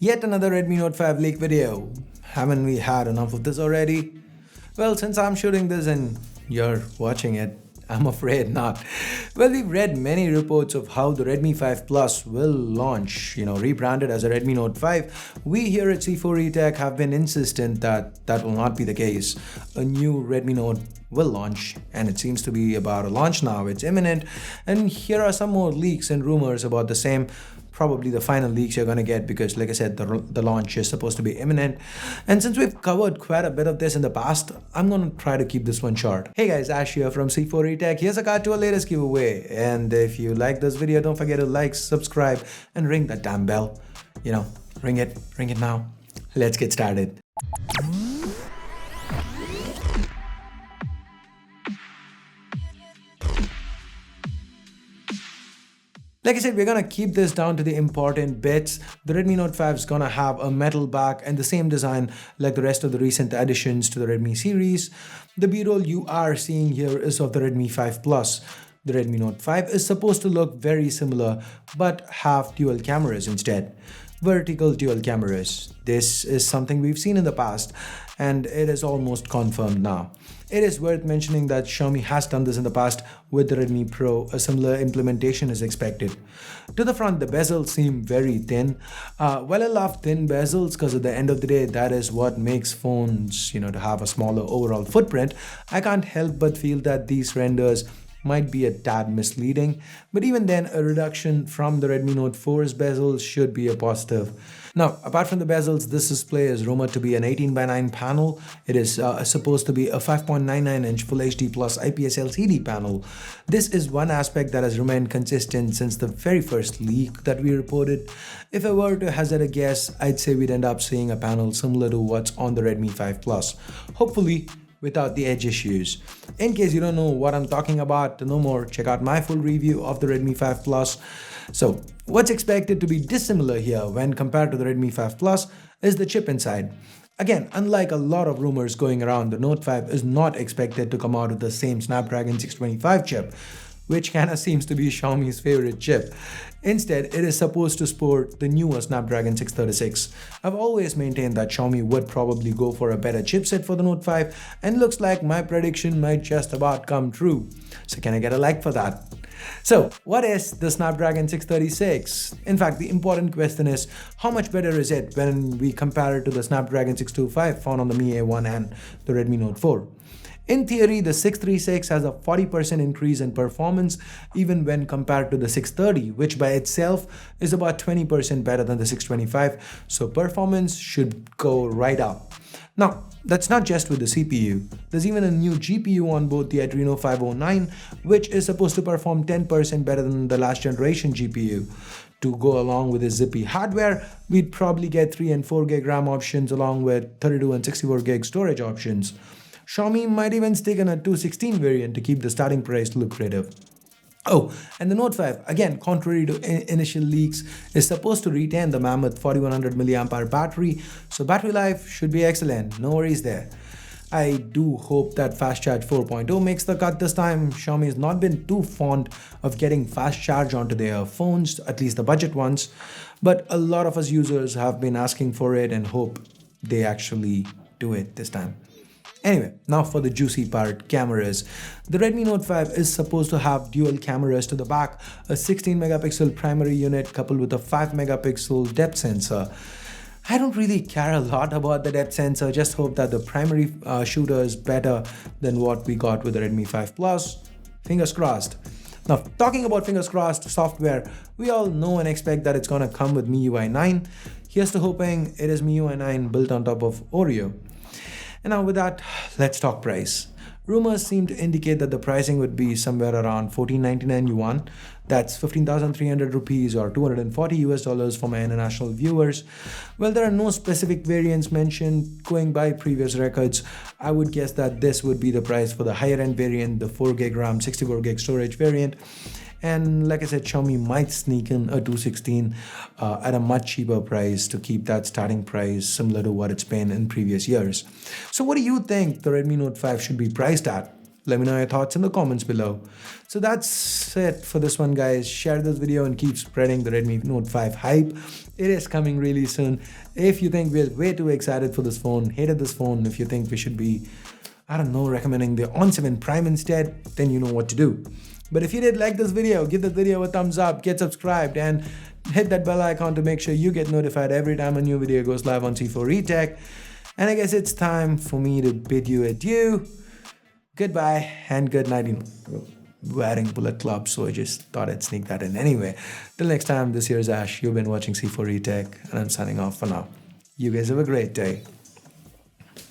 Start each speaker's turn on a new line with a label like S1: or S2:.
S1: Yet another Redmi Note 5 leak video. Haven't we had enough of this already? Well, since I'm shooting this and you're watching it, I'm afraid not. Well, we've read many reports of how the Redmi 5 Plus will launch, rebranded as a Redmi Note 5. We here at C4eTech have been insistent that that will not be the case. A new Redmi Note will launch, and it seems to be about a launch now. It's imminent, and here are some more leaks and rumors about the same. Probably the final leaks you're going to get because, like I said, the launch is supposed to be imminent. And since we've covered quite a bit of this in the past, I'm going to try to keep this one short. Hey guys, Ash here from C4eTech. Here's a card to our latest giveaway. And if you like this video, don't forget to like, subscribe, and ring that damn bell. Ring it now. Let's get started. Like I said, we're gonna keep this down to the important bits. The Redmi Note 5 is gonna have a metal back and the same design like the rest of the recent additions to the Redmi series. The B-roll you are seeing here is of the Redmi 5 Plus. The Redmi Note 5 is supposed to look very similar but have dual cameras instead. Vertical dual cameras. This is something we've seen in the past and it is almost confirmed now. It is worth mentioning that Xiaomi has done this in the past with the Redmi Pro. A similar implementation is expected. To the front, the bezels seem very thin. Well, I love thin bezels because at the end of the day, that is what makes phones, to have a smaller overall footprint. I can't help but feel that these renders might be a tad misleading, but even then, a reduction from the Redmi Note 4's bezels should be a positive. Now, apart from the bezels, this display is rumored to be an 18:9 panel. It is supposed to be a 5.99-inch Full HD Plus IPS LCD panel. This is one aspect that has remained consistent since the very first leak that we reported. If I were to hazard a guess, I'd say we'd end up seeing a panel similar to what's on the Redmi 5 Plus. Hopefully, without the edge issues. In case you don't know what I'm talking about, to know more, check out my full review of the Redmi 5 Plus. So, what's expected to be dissimilar here when compared to the Redmi 5 Plus is the chip inside. Again, unlike a lot of rumors going around, the Note 5 is not expected to come out with the same Snapdragon 625 chip, which kinda seems to be Xiaomi's favorite chip. Instead, it is supposed to sport the newer Snapdragon 636. I've always maintained that Xiaomi would probably go for a better chipset for the Note 5, and looks like my prediction might just about come true. So can I get a like for that? So, what is the Snapdragon 636? In fact, the important question is, how much better is it when we compare it to the Snapdragon 625 found on the Mi A1 and the Redmi Note 4? In theory, the 636 has a 40% increase in performance even when compared to the 630, which by itself is about 20% better than the 625, so performance should go right up. Now, that's not just with the CPU. There's even a new GPU on board the Adreno 509, which is supposed to perform 10% better than the last generation GPU. To go along with the zippy hardware, we'd probably get 3 and 4 gig RAM options along with 32 and 64 gig storage options. Xiaomi might even stick in a 216 variant to keep the starting price lucrative. Oh, and the Note 5, again, contrary to initial leaks, is supposed to retain the mammoth 4100 mAh battery, so battery life should be excellent, no worries there. I do hope that Fast Charge 4.0 makes the cut this time. Xiaomi has not been too fond of getting fast charge onto their phones, at least the budget ones, but a lot of us users have been asking for it and hope they actually do it this time. Anyway, now for the juicy part, cameras. The Redmi Note 5 is supposed to have dual cameras to the back, a 16 megapixel primary unit coupled with a 5 megapixel depth sensor. I don't really care a lot about the depth sensor, just hope that the primary shooter is better than what we got with the Redmi 5 Plus. Fingers crossed. Now, talking about fingers crossed software, we all know and expect that it's gonna come with MIUI 9. Here's to hoping it is MIUI 9 built on top of Oreo. And now with that, let's talk price. Rumors seem to indicate that the pricing would be somewhere around 1499 yuan. That's 15,300 rupees or $240 for my international viewers. Well, there are no specific variants mentioned. Going by previous records, I would guess that this would be the price for the higher end variant, the 4 gig RAM, 64 gig storage variant. And like I said, Xiaomi might sneak in a 216 at a much cheaper price to keep that starting price similar to what it's been in previous years. So what do you think the Redmi Note 5 should be priced at? Let me know your thoughts in the comments below. So that's it for this one, guys. Share this video and keep spreading the Redmi Note 5 hype. It is coming really soon. If you think we're way too excited for this phone, hated this phone, if you think we should be, I don't know, recommending the On 7 Prime instead, then you know what to do. But if you did like this video, give the video a thumbs up, get subscribed, and hit that bell icon to make sure you get notified every time a new video goes live on C4eTech. And I guess it's time for me to bid you adieu. Goodbye and good night. You know, wearing Bullet Club, so I just thought I'd sneak that in anyway. Till next time, this here's Ash. You've been watching C4eTech, and I'm signing off for now. You guys have a great day.